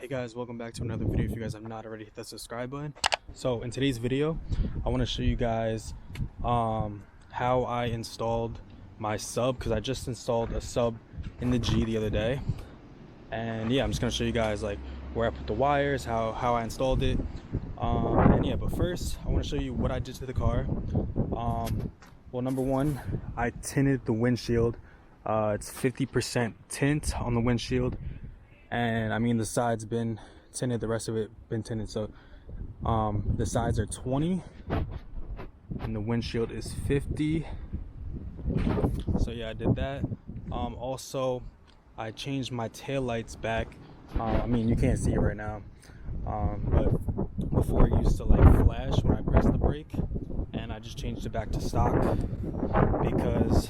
Hey guys, welcome back to another video. If you guys have not already hit that subscribe button. So in today's video I want to show you guys how I installed my sub, because I just installed a sub in the G the other day. And yeah, I'm just gonna show you guys like where I put the wires, how I installed it, and yeah, but first I want to show you what I did to the car. Well, number one, I tinted the windshield. It's 50% tint on the windshield, and I mean the sides been tinted, the rest of it been tinted. So the sides are 20 and the windshield is 50. So yeah, I did that. Also I changed my tail lights back. I mean, you can't see it right now, but before it used to like flash when I pressed the brake, and I just changed it back to stock because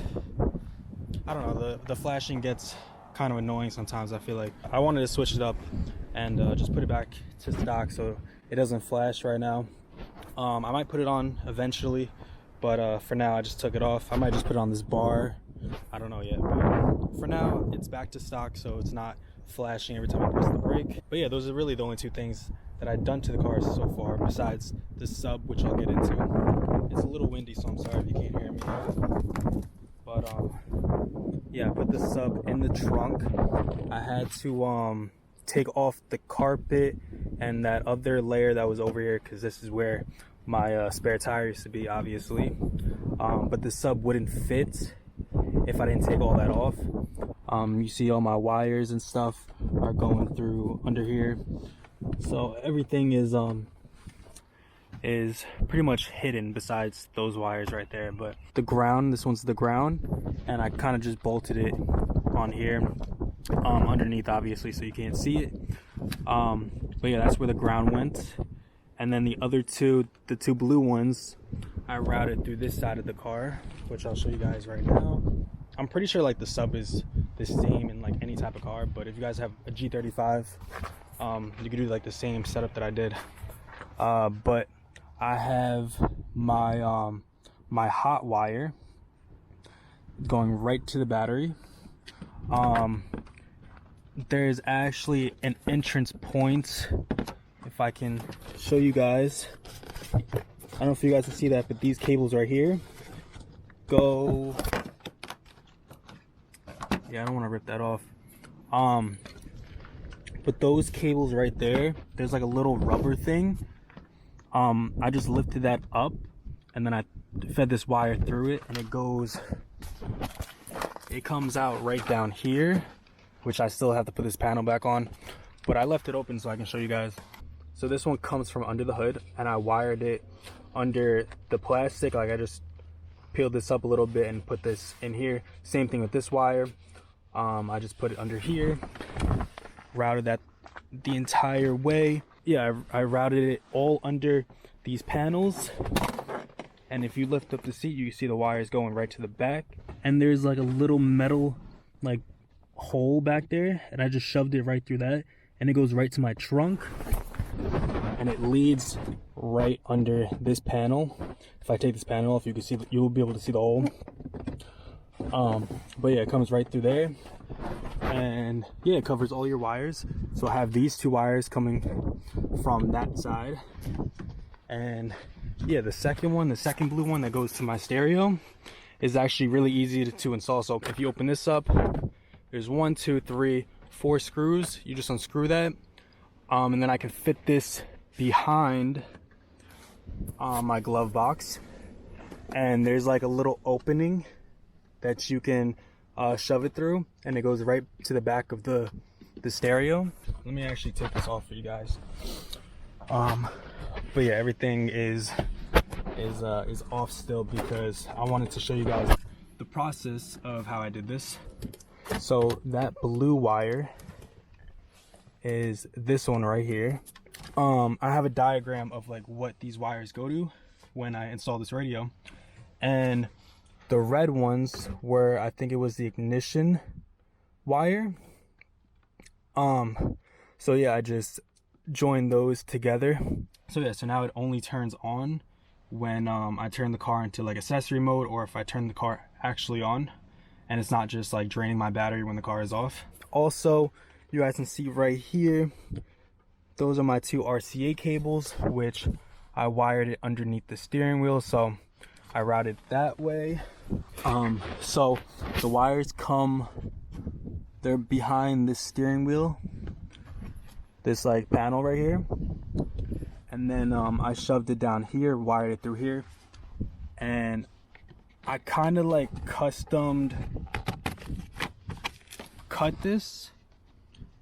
I don't know, the flashing gets kind of annoying sometimes. I feel like I wanted to switch it up and just put it back to stock so it doesn't flash right now. I might put it on eventually, but for now I just took it off. I might just put it on this bar, I don't know yet, but for now it's back to stock so it's not flashing every time I press the brake. But yeah, those are really the only two things that I've done to the car so far, besides the sub, which I'll get into. It's a little windy, so I'm sorry if you can't hear me, but yeah, I put the sub in the trunk. I had to take off the carpet and that other layer that was over here, because this is where my spare tire used to be, obviously. But the sub wouldn't fit if I didn't take all that off. You see all my wires and stuff are going through under here, so everything is pretty much hidden besides those wires right there. But the ground, this one's the ground, and I kind of just bolted it on here underneath, obviously, so you can't see it. But yeah, that's where the ground went. And then the other two, the two blue ones, I routed through this side of the car, which I'll show you guys right now. I'm pretty sure like the sub is the same in like any type of car, but if you guys have a G35, you can do like the same setup that I did. But I have my my hot wire going right to the battery. There's actually an entrance point, if I can show you guys. I don't know if you guys can see that, but these cables right here go, yeah, I don't want to rip that off. But those cables right there, there's like a little rubber thing. I just lifted that up and then I fed this wire through it, and it comes out right down here, which I still have to put this panel back on, but I left it open so I can show you guys. So this one comes from under the hood, and I wired it under the plastic. Like I just peeled this up a little bit and put this in here. Same thing with this wire. I just put it under here, routed that the entire way. Yeah, I routed it all under these panels, and if you lift up the seat, you can see the wires going right to the back. And there's like a little metal like hole back there, and I just shoved it right through that, and it goes right to my trunk, and it leads right under this panel. If I take this panel off, you can see, you'll be able to see the hole. But yeah, it comes right through there, and yeah, it covers all your wires. So I have these two wires coming from that side, and yeah, the second blue one that goes to my stereo is actually really easy to install. So if you open this up, there's 1, 2, 3, 4 screws. You just unscrew that, and then I can fit this behind my glove box, and there's like a little opening that you can shove it through, and it goes right to the back of the stereo. Let me actually take this off for you guys. But yeah, everything is off still because I wanted to show you guys the process of how I did this. So that blue wire is this one right here. I have a diagram of like what these wires go to when I install this radio, and the red ones were, I think it was the ignition wire. So yeah, I just joined those together. So yeah, so now it only turns on when I turn the car into like accessory mode, or if I turn the car actually on, and it's not just like draining my battery when the car is off. Also, you guys can see right here, those are my two RCA cables, which I wired it underneath the steering wheel, so I routed that way. So the wires come, they're behind this steering wheel, this like panel right here, and then I shoved it down here, wired it through here, and I kind of like cut this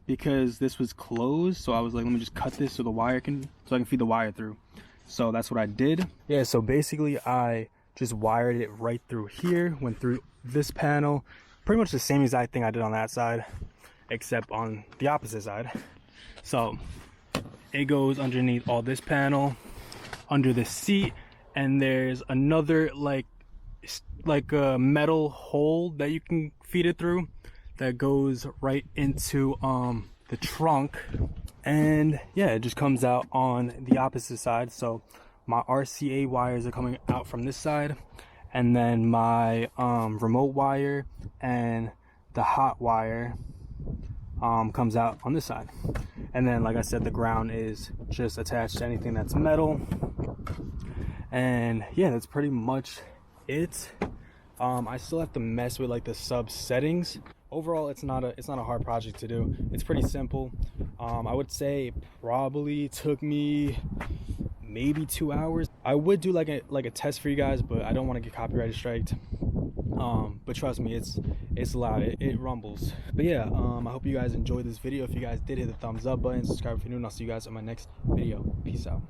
because this was closed, so I was like, let me just cut this so I can feed the wire through. So that's what I did. Yeah, so basically I just wired it right through here, went through this panel, pretty much the same exact thing I did on that side, except on the opposite side. So it goes underneath all this panel, under the seat, and there's another like a metal hole that you can feed it through that goes right into the trunk. And yeah, it just comes out on the opposite side. So my RCA wires are coming out from this side, and then my remote wire and the hot wire comes out on this side. And then, like I said, the ground is just attached to anything that's metal. And yeah, that's pretty much it. I still have to mess with like the sub settings. Overall, it's not a hard project to do. It's pretty simple. I would say it probably took me maybe 2 hours. I would do like a test for you guys, but I don't want to get copyrighted striked. But trust me, it's loud, it rumbles. But yeah, I hope you guys enjoyed this video. If you guys did, hit the thumbs up button, subscribe if you're new, and I'll see you guys on my next video. Peace out.